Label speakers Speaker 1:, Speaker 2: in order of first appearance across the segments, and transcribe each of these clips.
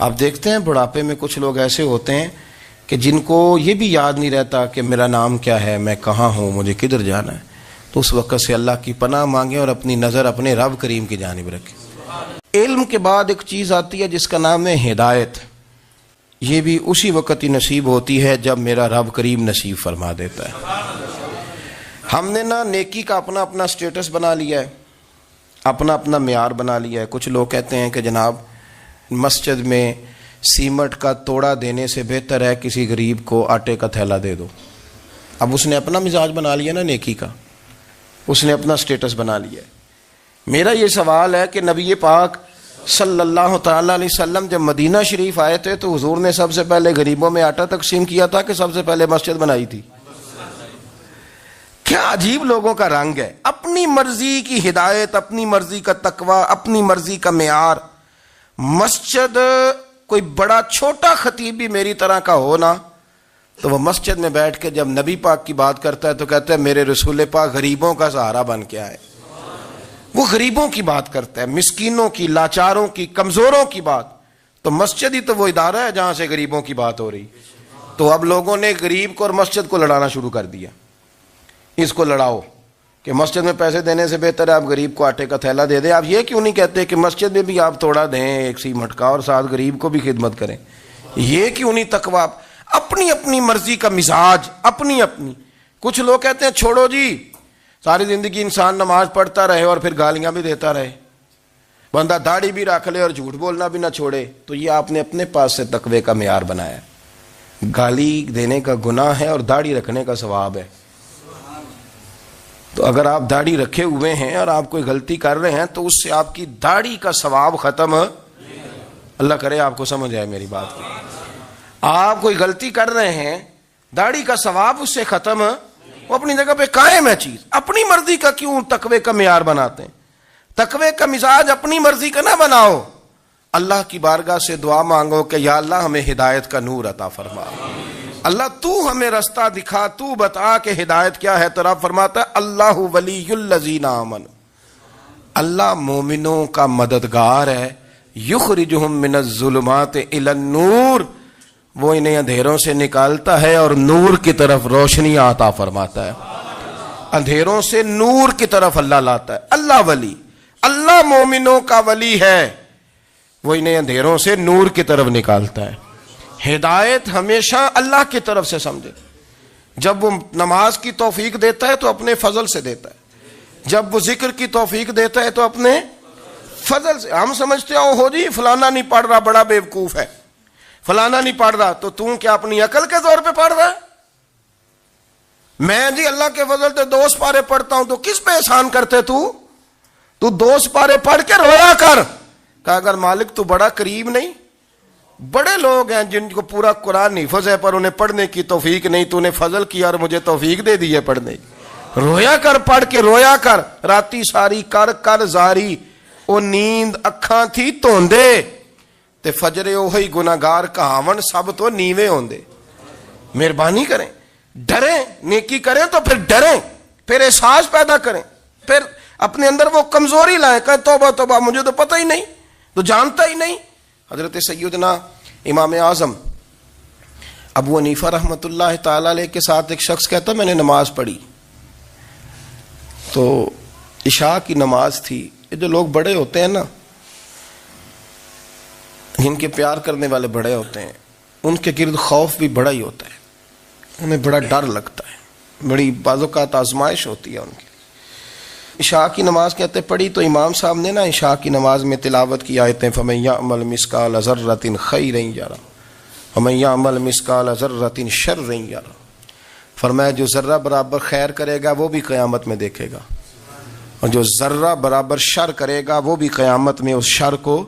Speaker 1: آپ دیکھتے ہیں بڑھاپے میں کچھ لوگ ایسے ہوتے ہیں کہ جن کو یہ بھی یاد نہیں رہتا کہ میرا نام کیا ہے، میں کہاں ہوں، مجھے کدھر جانا ہے. تو اس وقت سے اللہ کی پناہ مانگیں اور اپنی نظر اپنے رب کریم کی جانب رکھیں. علم کے بعد ایک چیز آتی ہے جس کا نام ہے ہدایت. یہ بھی اسی وقت ہی نصیب ہوتی ہے جب میرا رب کریم نصیب فرما دیتا ہے. ہم نے نا نیکی کا اپنا اپنا سٹیٹس بنا لیا ہے، اپنا اپنا معیار بنا لیا ہے. کچھ لوگ کہتے ہیں کہ جناب مسجد میں سیمٹ کا توڑا دینے سے بہتر ہے کسی غریب کو آٹے کا تھیلا دے دو. اب اس نے اپنا مزاج بنا لیا نا نیکی کا، اس نے اپنا سٹیٹس بنا لیا ہے. میرا یہ سوال ہے کہ نبی پاک صلی اللہ تعالی علیہ وسلم جب مدینہ شریف آئے تھے تو حضور نے سب سے پہلے غریبوں میں آٹا تقسیم کیا تھا کہ سب سے پہلے مسجد بنائی تھی؟ کیا عجیب لوگوں کا رنگ ہے. اپنی مرضی کی ہدایت، اپنی مرضی کا تقوی، اپنی مرضی کا معیار. مسجد کوئی بڑا چھوٹا خطیب بھی میری طرح کا ہو نا تو وہ مسجد میں بیٹھ کے جب نبی پاک کی بات کرتا ہے تو کہتا ہے میرے رسول پاک غریبوں کا سہارا بن کے آئے. وہ غریبوں کی بات کرتا ہے، مسکینوں کی، لاچاروں کی، کمزوروں کی بات. تو مسجد ہی تو وہ ادارہ ہے جہاں سے غریبوں کی بات ہو رہی. تو اب لوگوں نے غریب کو اور مسجد کو لڑانا شروع کر دیا. اس کو لڑاؤ کہ مسجد میں پیسے دینے سے بہتر ہے آپ غریب کو آٹے کا تھیلا دے دیں. آپ یہ کیوں نہیں کہتے کہ مسجد میں بھی آپ توڑا دیں ایک سیمٹ کا اور ساتھ غریب کو بھی خدمت کریں؟ یہ کیوں نہیں تقویٰ؟ اپنی اپنی مرضی کا مزاج، اپنی اپنی. کچھ لوگ کہتے ہیں چھوڑو جی، ساری زندگی انسان نماز پڑھتا رہے اور پھر گالیاں بھی دیتا رہے، بندہ داڑھی بھی رکھ لے اور جھوٹ بولنا بھی نہ چھوڑے. تو یہ آپ نے اپنے پاس سے تقوی کا معیار بنایا. گالی دینے کا گناہ ہے اور داڑھی رکھنے کا ثواب ہے. تو اگر آپ داڑھی رکھے ہوئے ہیں اور آپ کوئی غلطی کر رہے ہیں تو اس سے آپ کی داڑھی کا ثواب ختم. اللہ کرے آپ کو سمجھ آئے میری بات. آپ کوئی غلطی کر رہے ہیں، داڑھی کا ثواب اس سے ختم، وہ اپنی جگہ پہ قائم ہے چیز. اپنی مرضی کا کیوں تقوی کا معیار بناتے ہیں؟ تقوی کا مزاج اپنی مرضی کا نہ بناؤ. اللہ کی بارگاہ سے دعا مانگو کہ یا اللہ ہمیں ہدایت کا نور عطا فرما. اللہ تو ہمیں رستہ دکھا، تو بتا کہ ہدایت کیا ہے. تو رب فرماتا ہے اللہ ولی الذین آمنوا، اللہ مومنوں کا مددگار ہے. یخرجہم من الظلمات الی النور، وہ انہیں اندھیروں سے نکالتا ہے اور نور کی طرف روشنی عطا فرماتا ہے. اندھیروں سے نور کی طرف اللہ لاتا ہے. اللہ ولی، اللہ مومنوں کا ولی ہے، وہ انہیں اندھیروں سے نور کی طرف نکالتا ہے. ہدایت ہمیشہ اللہ کی طرف سے سمجھے. جب وہ نماز کی توفیق دیتا ہے تو اپنے فضل سے دیتا ہے. جب وہ ذکر کی توفیق دیتا ہے تو اپنے فضل سے. ہم سمجھتے ہو جی فلانا نہیں پڑھ رہا بڑا بیوقوف ہے، فلانا نہیں پڑھ رہا، تو تم کیا اپنی عقل کے زور پہ پڑھ رہا ہے؟ میں جی اللہ کے فضل سے 2 سپارے پڑھتا ہوں، تو کس پہ احسان کرتے تو 2 سپارے پڑھ کے رویا کر. کہا اگر مالک تو بڑا قریب نہیں. بڑے لوگ ہیں جن کو پورا قرآن حفظ ہے پر انہیں پڑھنے کی توفیق نہیں، تو انہیں فضل کیا اور مجھے توفیق دے دی ہے پڑھنے کی. رویا کر، پڑھ کے رویا کر. راتی ساری کر کر زاری، او نیند اکھاں تھی توندے تے فجرے اوہی گناہگار کہاون سب تو نیوے ہوندے. مہربانی کریں، ڈریں، نیکی کریں تو پھر ڈریں، پھر احساس پیدا کریں، پھر اپنے اندر وہ کمزوری لائیں کہ توبہ توبہ مجھے تو پتہ ہی نہیں، تو جانتا ہی نہیں. حضرت سیدنا امام اعظم ابو حنیفہ رحمۃ اللہ تعالی علیہ کے ساتھ ایک شخص کہتا میں نے نماز پڑھی تو عشاء کی نماز تھی. یہ جو لوگ بڑے ہوتے ہیں نا، جن کے پیار کرنے والے بڑے ہوتے ہیں، ان کے گرد خوف بھی بڑا ہی ہوتا ہے. انہیں بڑا ڈر لگتا ہے، بڑی بعض اوقات آزمائش ہوتی ہے ان کی. عشاء کی نماز کہتے پڑھی تو امام صاحب نے نا عشاء کی نماز میں تلاوت کی آیتیں فَمَن يَعْمَلْ مِثْقَالَ ذَرَّةٍ خَيْرًا يَرَهُ وَمَن يَعْمَلْ مِثْقَالَ ذَرَّةٍ شَرًّا يَرَهُ. فرمایا جو ذرہ برابر خیر کرے گا وہ بھی قیامت میں دیکھے گا، اور جو ذرہ برابر شر کرے گا وہ بھی قیامت میں اس شر کو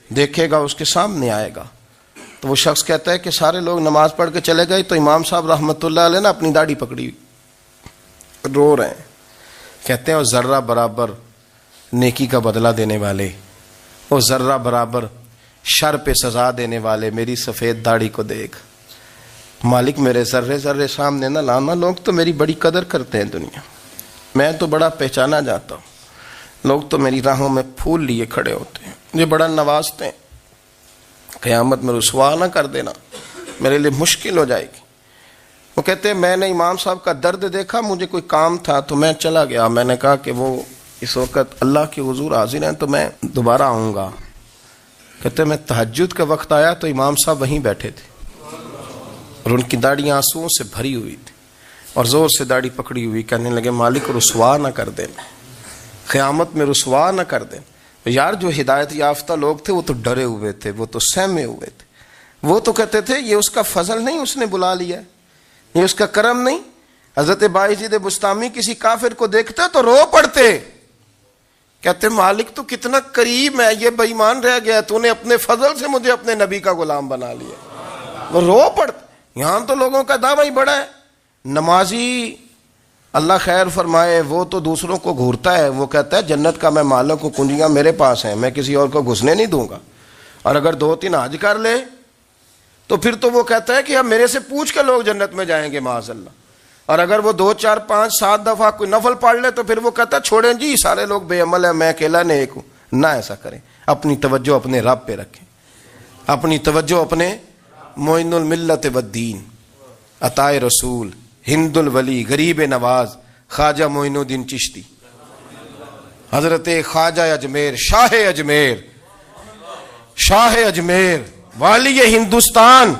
Speaker 1: دیکھے گا، اس کے سامنے آئے گا. تو وہ شخص کہتا ہے کہ سارے لوگ نماز پڑھ کے چلے گئے تو امام صاحب رحمۃ اللہ علیہ نے اپنی داڑھی پکڑی، رو رہے ہیں. کہتے ہیں وہ ذرہ برابر نیکی کا بدلہ دینے والے، وہ ذرہ برابر شر پہ سزا دینے والے میری سفید داڑھی کو دیکھ. مالک میرے ذرے ذرے سامنے نہ لانا. لوگ تو میری بڑی قدر کرتے ہیں دنیا، میں تو بڑا پہچانا جاتا ہوں. لوگ تو میری راہوں میں پھول لیے کھڑے ہوتے ہیں، مجھے بڑا نوازتے ہیں. قیامت میں رسوا نہ کر دینا، میرے لیے مشکل ہو جائے گی۔ وہ کہتے ہیں میں نے امام صاحب کا درد دیکھا، مجھے کوئی کام تھا تو میں چلا گیا، میں نے کہا کہ وہ اس وقت اللہ کے حضور حاضر ہیں تو میں دوبارہ آؤں گا۔ کہتے ہیں میں تہجد کا وقت آیا تو امام صاحب وہیں بیٹھے تھے اور ان کی داڑھی آنسوؤں سے بھری ہوئی تھی اور زور سے داڑھی پکڑی ہوئی، کہنے لگے مالک رسوا نہ کر دینا، قیامت میں رسوا نہ کر دینا۔ یار جو ہدایت یافتہ لوگ تھے وہ تو ڈرے ہوئے تھے، وہ تو سہمے ہوئے تھے، وہ تو کہتے تھے یہ اس کا فضل نہیں، اس نے بلا لیا، یہ اس کا کرم نہیں۔ حضرت بایزید بسطامی کسی کافر کو دیکھتے تو رو پڑتے، کہتے مالک تو کتنا کریم ہے، یہ بے ایمان رہ گیا، تو نے اپنے فضل سے مجھے اپنے نبی کا غلام بنا لیا۔ وہ رو پڑتے۔ یہاں تو لوگوں کا دعویٰ ہی بڑا ہے، نمازی اللہ خیر فرمائے وہ تو دوسروں کو گھورتا ہے، وہ کہتا ہے جنت کا میں مالک ہوں، کنجیاں میرے پاس ہیں، میں کسی اور کو گھسنے نہیں دوں گا، اور اگر 2-3 حج کر لے تو پھر تو وہ کہتا ہے کہ اب میرے سے پوچھ کے لوگ جنت میں جائیں گے معاذ اللہ، اور اگر وہ 2 4 5 7 دفعہ کوئی نفل پڑھ لے تو پھر وہ کہتا ہے چھوڑیں جی سارے لوگ بے عمل ہیں، میں اکیلا نیک ہوں۔ نہ ایسا کریں، اپنی توجہ اپنے رب پہ رکھیں، اپنی توجہ اپنے معین الملت والدین، عطائے رسول، ہند الولی، غریب نواز، خواجہ معین الدین چشتی، حضرت خواجہ اجمیر، شاہ اجمیر، والی ہندوستان۔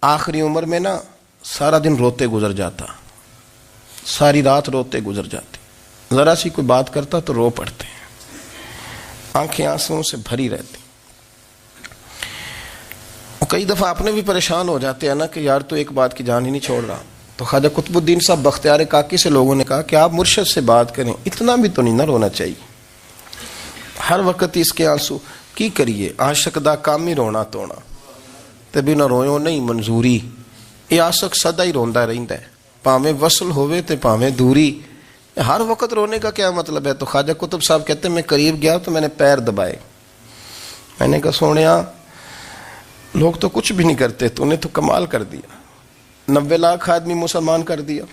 Speaker 1: آخری عمر میں نا سارا دن روتے گزر جاتا، ساری رات روتے گزر جاتے، ذرا سی کوئی بات کرتا تو رو پڑتے، آنکھیں آنسوؤں سے بھری رہتی۔ کئی دفعہ اپنے بھی پریشان ہو جاتے ہیں نا کہ یار تو ایک بات کی جان ہی نہیں چھوڑ رہا، تو خواجہ قطب الدین صاحب بختیار کاکی سے لوگوں نے کہا کہ آپ مرشد سے بات کریں، اتنا بھی تو نہیں نہ رونا چاہیے، ہر وقت اس کے آنسو کی کریے، عاشق دا کام ہی رونا تونا تے بنا رویوں نہیں منظوری، یہ عاشق سدا ہی روندا رہندا ہے، پاویں وصل ہوئے تے پاویں دوری، ہر وقت رونے کا کیا مطلب ہے؟ تو خواجہ قطب صاحب کہتے ہیں میں قریب گیا تو میں نے پیر دبائے، میں نے کہا سونیا لوگ تو کچھ بھی نہیں کرتے، تو نے تو کمال کر دیا، 90 لاکھ آدمی مسلمان کر دیا،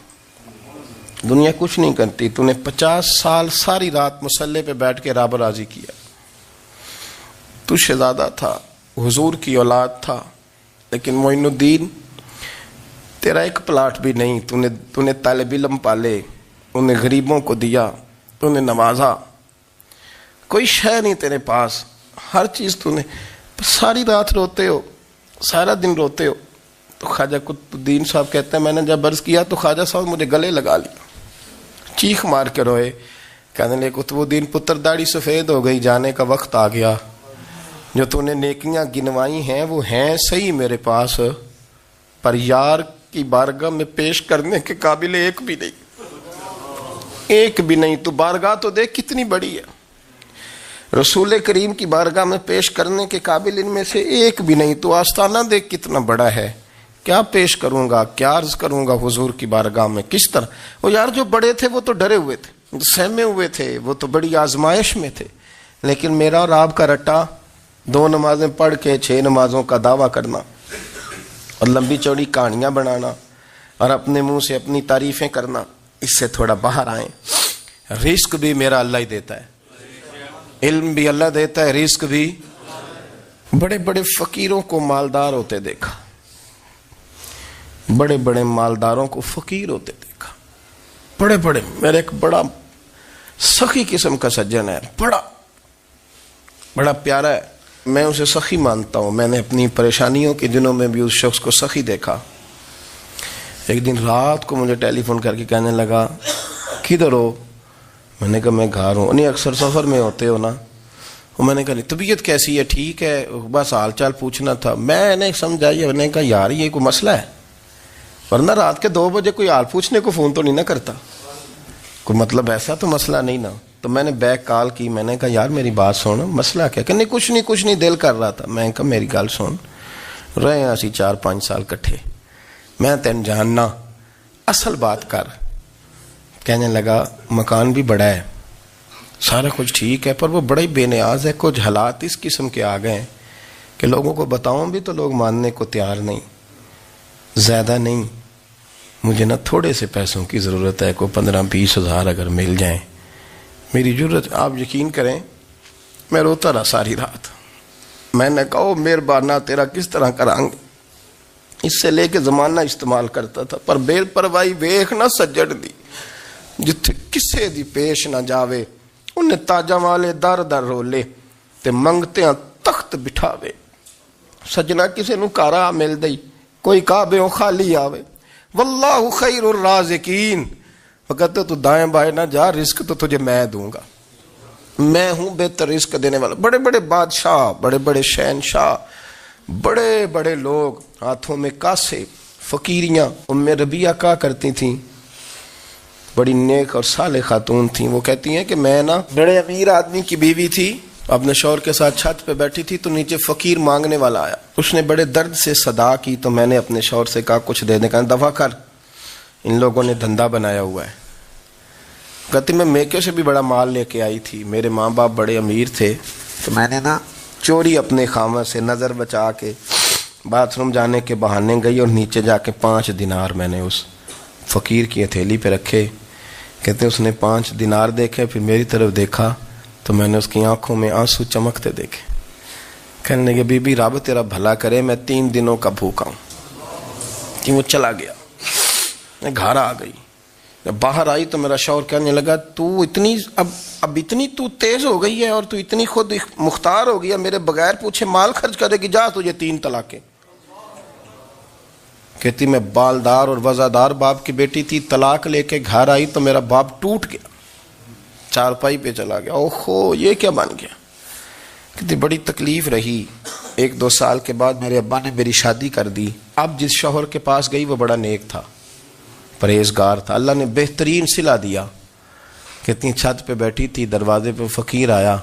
Speaker 1: دنیا کچھ نہیں کرتی، تو نے 50 سال ساری رات مصلے پہ بیٹھ کے رب راضی کیا، تو شہزادہ تھا، حضور کی اولاد تھا، لیکن معین الدین تیرا ایک پلاٹ بھی نہیں، تو نے طالب علم پالے، انہیں غریبوں کو دیا، تو نے نوازا، کوئی شے نہیں تیرے پاس، ہر چیز تو نے، ساری رات روتے ہو، سارا دن روتے ہو۔ تو خواجہ قطب الدین صاحب کہتے ہیں میں نے جب عرض کیا تو خواجہ صاحب مجھے گلے لگا لیا، چیخ مار کے روئے، کہنے لگے قطب الدین پتر داڑھی سفید ہو گئی، جانے کا وقت آ گیا، جو تو نے نیکیاں گنوائی ہیں وہ ہیں صحیح میرے پاس، پر یار کی بارگاہ میں پیش کرنے کے قابل ایک بھی نہیں، تو بارگاہ تو دیکھ کتنی بڑی ہے، رسول کریم کی بارگاہ میں پیش کرنے کے قابل ان میں سے ایک بھی نہیں، تو آستانہ دیکھ کتنا بڑا ہے، کیا پیش کروں گا، کیا عرض کروں گا حضور کی بارگاہ میں، کس طرح؟ وہ یار جو بڑے تھے وہ تو ڈرے ہوئے تھے، سہمے ہوئے تھے، وہ تو بڑی آزمائش میں تھے، لیکن میرا اور آپ کا رٹا 2 نمازیں پڑھ کے 6 نمازوں کا دعویٰ کرنا اور لمبی چوڑی کہانیاں بنانا اور اپنے منہ سے اپنی تعریفیں کرنا، اس سے تھوڑا باہر آئیں۔ رزق بھی میرا اللہ ہی دیتا ہے، علم بھی اللہ دیتا ہے، رزق بھی۔ بڑے بڑے فقیروں کو مالدار ہوتے دیکھا، بڑے بڑے مالداروں کو فقیر ہوتے دیکھا، بڑے بڑے، میرے ایک بڑا سخی قسم کا سجن ہے، بڑا پیارا ہے، میں اسے سخی مانتا ہوں، میں نے اپنی پریشانیوں کے دنوں میں بھی اس شخص کو سخی دیکھا۔ ایک دن رات کو مجھے ٹیلی فون کر کے کہنے لگا کدھر ہو؟ میں نے کہا میں گھر ہوں۔ نہیں اکثر سفر میں ہوتے ہو نا؟ میں نے کہا طبیعت کیسی ہے؟ ٹھیک ہے، بس حال چال پوچھنا تھا۔ میں نے سمجھائی، میں نے کہا یار یہ کوئی مسئلہ ہے، ورنہ رات کے 2 بجے کوئی حال پوچھنے کو فون تو نہیں نہ کرتا، کوئی مطلب ایسا تو مسئلہ نہیں نا۔ تو میں نے بیک کال کی، میں نے کہا یار میری بات سن، مسئلہ کیا؟ کہ نہیں کچھ نہیں دل کر رہا تھا۔ میں نے کہا میری گل سن، رہے ہیں اسی 4-5 سال کٹھے، میں تین جاننا، اصل بات کر۔ کہنے لگا مکان بھی بڑا ہے، سارا کچھ ٹھیک ہے، پر وہ بڑا ہی بے نیاز ہے، کچھ حالات اس قسم کے آ گئے ہیں کہ لوگوں کو بتاؤں بھی تو لوگ ماننے کو تیار نہیں، زیادہ نہیں، مجھے نا تھوڑے سے پیسوں کی ضرورت ہے، کوئی 15-20 ہزار اگر مل جائیں، میری ضرورت۔ آپ یقین کریں میں روتا رہا ساری رات، میں نے کہا مہربانہ تیرا کس طرح کریں گے، اس سے لے کے زمانہ استعمال کرتا تھا، پر بے پرواہی ویخ نہ سجڑ دی، جتھے کسے دی پیش نہ جاوے انہیں تاجاں والے در در رولے تے منگتیاں تخت بٹھاوے، سجنا کسے نو کارا مل دئی کوئی کعبے خالی آوے، واللہ خیر الرازقین، وہ کہتے تو دائیں بائیں نہ جا، رزق تو تجھے میں دوں گا، میں ہوں بہتر رزق دینے والا۔ بڑے بڑے بادشاہ، بڑے بڑے شہنشاہ، بڑے بڑے لوگ، ہاتھوں میں کاسے، فقیریاں۔ ام ربیعہ کہا کرتی تھیں، بڑی نیک اور صالح خاتون تھیں، وہ کہتی ہیں کہ میں نا بڑے امیر آدمی کی بیوی تھی، اپنے شوہر کے ساتھ چھت پہ بیٹھی تھی تو نیچے فقیر مانگنے والا آیا، اس نے بڑے درد سے صدا کی تو میں نے اپنے شوہر سے کہا کچھ دے دیں، کہا دفع کر، ان لوگوں نے دھندا بنایا ہوا ہے۔ کہتی میں میکے سے بھی بڑا مال لے کے آئی تھی، میرے ماں باپ بڑے امیر تھے تو میں نے نا چوری اپنے خامد سے نظر بچا کے باتھ روم جانے کے بہانے گئی اور نیچے جا کے 5 دینار میں نے اس فقیر کی ہتھیلی پہ رکھے۔ کہتے اس نے 5 دینار دیکھے، پھر میری طرف دیکھا تو میں نے اس کی آنکھوں میں آنسو چمکتے دیکھے، کہنے لگے بی بی رب تیرا بھلا کرے، میں 3 دنوں کا بھوکا ہوں۔ کہ وہ چلا گیا، میں گھر آ گئی، جب باہر آئی تو میرا شوہر کہنے لگا تو اتنی اب اتنی تو تیز ہو گئی ہے اور تو اتنی خود مختار ہو گئی ہے، میرے بغیر پوچھے مال خرچ کرے گی، جا تجھے 3 طلاقیں۔ کہتی میں بالدار اور وزادار باپ کی بیٹی تھی، طلاق لے کے گھر آئی تو میرا باپ ٹوٹ گیا، چارپائی پہ چلا گیا، اوہو یہ کیا بن گیا۔ کہتی بڑی تکلیف رہی، 1-2 سال کے بعد میرے ابا نے میری شادی کر دی۔ اب جس شوہر کے پاس گئی وہ بڑا نیک تھا، پرہیزگار تھا، اللہ نے بہترین صلہ دیا۔ کہتی چھت پہ بیٹھی تھی، دروازے پہ فقیر آیا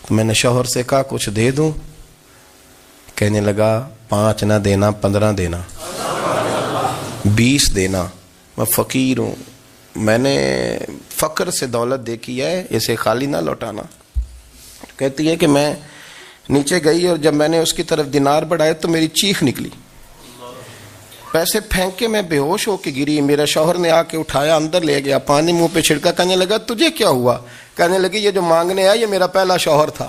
Speaker 1: تو میں نے شوہر سے کہا کچھ دے دوں، کہنے لگا 5 نہ دینا، 15 دینا، 20 دینا، میں فقیر ہوں، میں نے فقر سے دولت دیکھی ہے، اسے خالی نہ لوٹانا۔ کہتی ہے کہ میں نیچے گئی اور جب میں نے اس کی طرف دینار بڑھائے تو میری چیخ نکلی، پیسے پھینک کے میں بے ہوش ہو کے گری، میرا شوہر نے آ کے اٹھایا، اندر لے گیا، پانی منہ پہ چھڑکا، کہنے لگا تجھے کیا ہوا؟ کہنے لگی یہ جو مانگنے آیا یہ میرا پہلا شوہر تھا،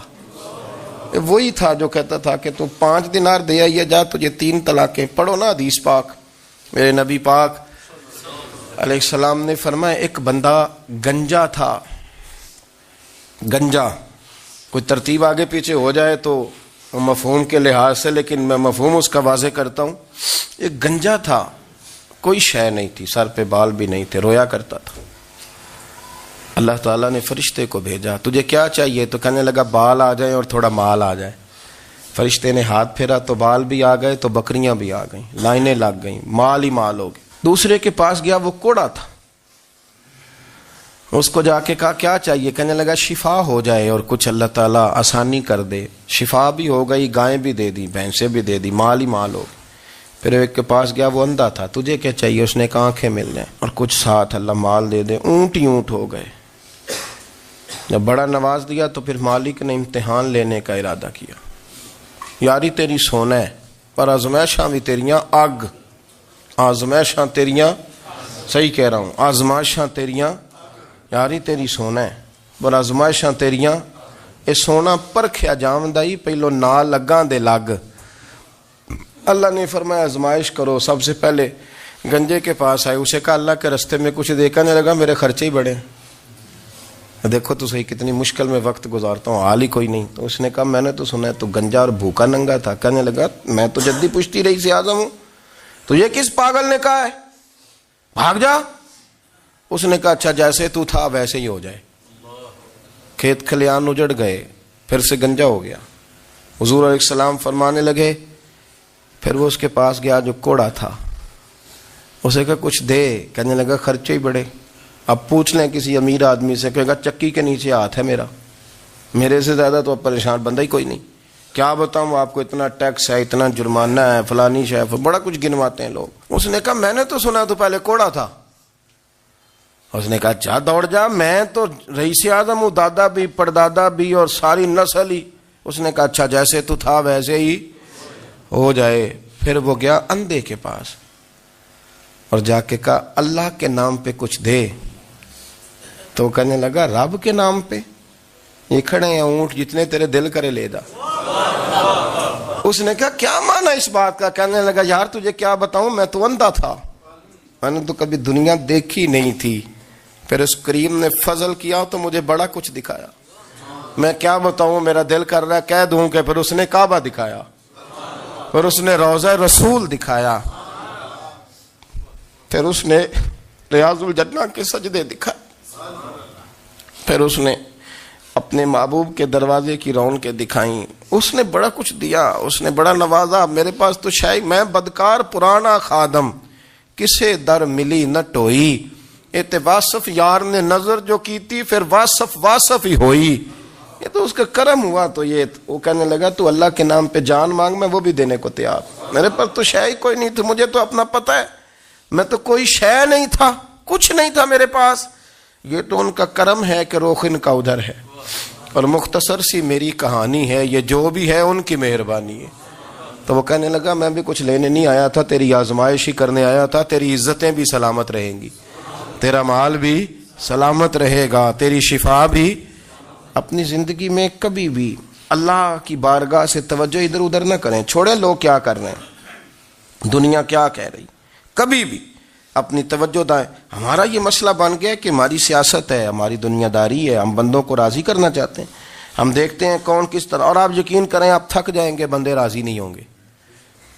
Speaker 1: وہی تھا جو کہتا تھا کہ تو 5 دینار دے آئیے، جا تجھے 3 طلاقیں۔ پڑھو نا حدیث پاک، میرے نبی پاک علیہ السلام نے فرمایا ایک بندہ گنجا تھا، گنجا، کوئی ترتیب آگے پیچھے ہو جائے تو مفہوم کے لحاظ سے، لیکن میں مفہوم اس کا واضح کرتا ہوں، ایک گنجا تھا، کوئی شے نہیں تھی، سر پہ بال بھی نہیں تھے، رویا کرتا تھا۔ اللہ تعالیٰ نے فرشتے کو بھیجا، تجھے کیا چاہیے؟ تو کہنے لگا بال آ جائیں اور تھوڑا مال آ جائے۔ فرشتے نے ہاتھ پھیرا تو بال بھی آ گئے تو بکریاں بھی آ گئیں، لائنیں لگ گئیں، مال ہی مال ہو گئے۔ دوسرے کے پاس گیا، وہ کوڑا تھا، اس کو جا کے کہا کیا چاہیے؟ کہنے لگا شفا ہو جائے اور کچھ اللہ تعالیٰ آسانی کر دے۔ شفا بھی ہو گئی، گائیں بھی دے دی، بھینسیں بھی دے دی، مال ہی مال ہو گئی۔ پھر ایک کے پاس گیا، وہ اندھا تھا، تجھے کیا چاہیے؟ اس نے کہا آنکھیں مل جائیں اور کچھ ساتھ اللہ مال دے دے۔ اونٹ ہی اونٹ ہو گئے۔ جب بڑا نواز دیا تو پھر مالک نے امتحان لینے کا ارادہ کیا، یاری تیری سونا ہے پر آزمائشاں بھی تیریاں اگ، آزمائشاں تیریاں، صحیح کہہ رہا ہوں، آزمائشاں تیریاں، یاری تیری سونا ہے پر آزمائشاں تیریاں، اے سونا پرکھیا جاوندا ہی پہلو نال لگاں دے لگ۔ اللہ نے فرمایا آزمائش کرو۔ سب سے پہلے گنجے کے پاس آئے، اسے کہا اللہ کے رستے میں کچھ دیکھنے لگا، میرے خرچے ہی بڑے، دیکھو تو صحیح کتنی مشکل میں وقت گزارتا ہوں، حال ہی کوئی نہیں۔ تو اس نے کہا میں نے تو سنا ہے تو گنجا اور بھوکا ننگا تھا۔ کہنے لگا میں تو جدی پشتی رئیس اعظم ہوں، تو یہ کس پاگل نے کہا ہے بھاگ جا؟ اس نے کہا اچھا جیسے تو تھا ویسے ہی ہو جائے۔ کھیت کھلیان اجڑ گئے، پھر سے گنجا ہو گیا۔ حضور علیہ السلام فرمانے لگے، پھر وہ اس کے پاس گیا جو کوڑا تھا، اسے کہا کچھ دے، کہنے لگا خرچے ہی بڑے۔ اب پوچھ لیں کسی امیر آدمی سے، کہے گا چکی کے نیچے ہاتھ ہے میرا، میرے سے زیادہ تو اب پریشان بندہ ہی کوئی نہیں، کیا بتاؤں آپ کو، اتنا ٹیکس ہے، اتنا جرمانہ ہے، فلانی شے، بڑا کچھ گنواتے ہیں لوگ۔ اس نے کہا میں نے تو سنا تو پہلے کوڑا تھا۔ اس نے کہا جا دوڑ جا، میں تو رئیس اعظم ہوں، دادا بھی پردادا بھی اور ساری نسل ہی۔ اس نے کہا اچھا جیسے تو تھا ویسے ہی ہو جائے۔ پھر وہ گیا اندھے کے پاس اور جا کے کہا اللہ کے نام پہ کچھ دے۔ تو کہنے لگا رب کے نام پہ؟ یہ کھڑے ہیں اونٹ، جتنے تیرے دل کرے لے جا۔ اس نے کہا کیا معنی اس بات کا؟ کہنے لگا یار تجھے کیا بتاؤں، میں تو اندھا تھا، میں نے تو کبھی دنیا دیکھی نہیں تھی، پھر اس کریم نے فضل کیا تو مجھے بڑا کچھ دکھایا، میں کیا بتاؤں، میرا دل کر رہا ہے کہہ دوں کہ پھر اس نے کعبہ دکھایا، پھر اس نے روضہ رسول دکھایا، پھر اس نے ریاض الجنہ کے سجدے دکھائے، پھر اس نے اپنے محبوب کے دروازے کی رونقیں دکھائیں، اس نے بڑا کچھ دیا، اس نے بڑا نوازا۔ میرے پاس تو شاید میں بدکار پرانا خادم، کسے در ملی نہ ٹوئی، اے واصف یار نے نظر جو کی تھی، پھر واصف ہی ہوئی، یہ تو اس کا کرم ہوا۔ تو یہ وہ کہنے لگا تو اللہ کے نام پہ جان مانگ، میں وہ بھی دینے کو تیار، میرے پاس تو شے کوئی نہیں تھی، مجھے تو اپنا پتہ ہے، میں تو کوئی شے نہیں تھا، کچھ نہیں تھا میرے پاس، یہ تو ان کا کرم ہے کہ رخ ان کا ادھر ہے، اور مختصر سی میری کہانی ہے، یہ جو بھی ہے ان کی مہربانی ہے۔ تو وہ کہنے لگا میں بھی کچھ لینے نہیں آیا تھا، تیری آزمائش ہی کرنے آیا تھا، تیری عزتیں بھی سلامت رہیں گی، تیرا مال بھی سلامت رہے گا، تیری شفا بھی۔ اپنی زندگی میں کبھی بھی اللہ کی بارگاہ سے توجہ ادھر ادھر نہ کریں، چھوڑیں لوگ کیا کر رہے ہیں، دنیا کیا کہہ رہی، کبھی بھی اپنی توجہ دائیں۔ ہمارا یہ مسئلہ بن گیا کہ ہماری سیاست ہے، ہماری دنیا داری ہے، ہم بندوں کو راضی کرنا چاہتے ہیں، ہم دیکھتے ہیں کون کس طرح، اور آپ یقین کریں آپ تھک جائیں گے، بندے راضی نہیں ہوں گے،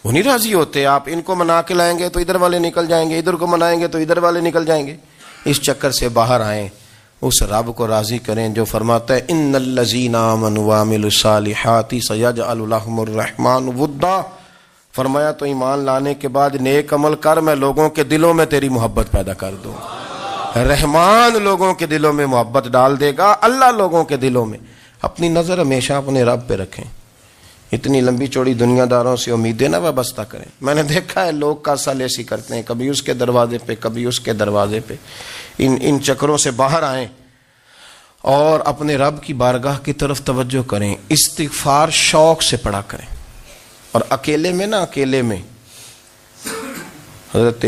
Speaker 1: وہ نہیں راضی ہوتے، آپ ان کو منا کے لائیں گے تو ادھر والے نکل جائیں گے، ادھر کو منائیں گے تو ادھر والے نکل جائیں گے۔ اس چکر سے باہر آئیں، اس رب کو راضی کریں جو فرماتا ہے ان الذین آمنوا وعملوا الصالحات سیجعل لهم الرحمن ودا، فرمایا تو ایمان لانے کے بعد نیک عمل کر، میں لوگوں کے دلوں میں تیری محبت پیدا کر دوں، رحمان لوگوں کے دلوں میں محبت ڈال دے گا، اللہ لوگوں کے دلوں میں۔ اپنی نظر ہمیشہ اپنے رب پہ رکھیں، اتنی لمبی چوڑی دنیا داروں سے امیدیں نہ وابستہ کریں۔ میں نے دیکھا ہے لوگ کا سالیسی کرتے ہیں، کبھی اس کے دروازے پہ کبھی اس کے دروازے پہ، ان چکروں سے باہر آئیں اور اپنے رب کی بارگاہ کی طرف توجہ کریں، استغفار شوق سے پڑھا کریں، اور اکیلے میں نا، اکیلے میں حضرت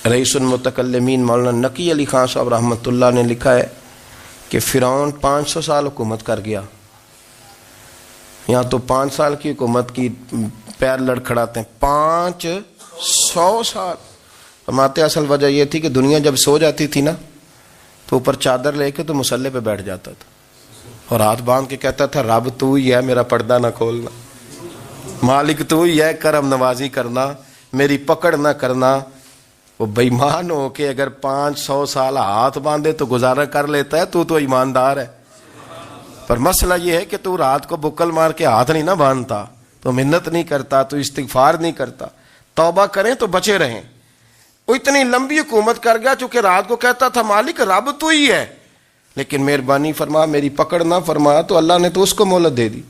Speaker 1: رئیس المتکلمین مولانا نقی علی خان صاحب رحمۃ اللہ نے لکھا ہے کہ فرعون 500 سال حکومت کر گیا، یہاں تو 5 سال کی حکومت کی پیر لڑکھڑاتے ہیں، 500 سال۔ فرماتے اصل وجہ یہ تھی کہ دنیا جب سو جاتی تھی نا تو اوپر چادر لے کے تو مصلے پہ بیٹھ جاتا تھا اور ہاتھ باندھ کے کہتا تھا رب تو ہی ہے، میرا پردہ نہ کھولنا، مالک تو ہی ہے، کرم نوازی کرنا، میری پکڑ نہ کرنا۔ وہ بے ایمان ہو کے اگر 500 سال ہاتھ باندھے تو گزارا کر لیتا ہے، تو ایماندار ہے، پر مسئلہ یہ ہے کہ تو رات کو بکل مار کے ہاتھ نہیں نہ باندھتا، تو منت نہیں کرتا، تو استغفار نہیں کرتا۔ توبہ کریں تو بچے رہیں۔ وہ اتنی لمبی حکومت کر گیا چونکہ رات کو کہتا تھا مالک رب تو ہی ہے، لیکن مہربانی فرما، میری پکڑ نہ فرمایا، تو اللہ نے تو اس کو مہلت دے دی۔